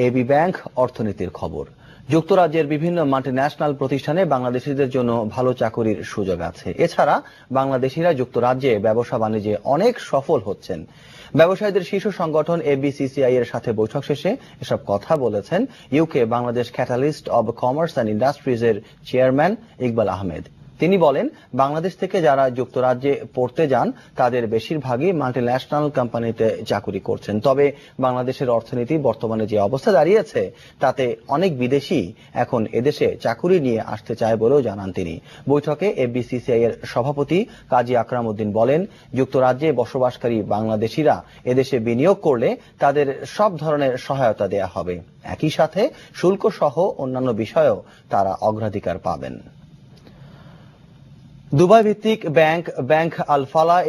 AB bank অর্থনীতির খবর। যুক্তরাজ্যের বিভিন্ন মাল্টিন্যাশনাল প্রতিষ্ঠানে বাংলাদেশিদের জন্য ভালো চাকরির সুযোগ আছে। এছাড়া বাংলাদেশিরা যুক্তরাজ্যে ব্যবসা বাণিজ্যে অনেক সফল হচ্ছেন। ব্যবসায়ীদের শীর্ষ সংগঠন এবিসিসিআই এর সাথে বৈঠক শেষে এসব কথা বলেছেন UK Bangladesh catalyst of commerce and industries এর চেয়ারম্যান ইকবাল আহমেদ। তিনি বলেন, বাংলাদেশ থেকে যারা যুক্তরাজ্যে পড়তে যান তাদের বেশিরভাগই মাল্টিন্যাশনাল কোম্পানিতে চাকরি করছেন। তবে বাংলাদেশের অর্থনীতি বর্তমানে যে অবস্থা দাঁড়িয়েছে তাতে অনেক বিদেশি এখন এদেশে চাকুরি নিয়ে আসতে চায় বলেও জানান তিনি। বৈঠকে এফবিসিসিআই এর সভাপতি কাজী আকরাম উদ্দিন বলেন, যুক্তরাজ্যে বসবাসকারী বাংলাদেশিরা এদেশে বিনিয়োগ করলে তাদের সব ধরনের সহায়তা দেয়া হবে। একই সাথে শুল্ক সহ অন্যান্য বিষয়েও তারা অগ্রাধিকার পাবেন। দুবাই ভিত্তিক ব্যাংক আল ফালাহ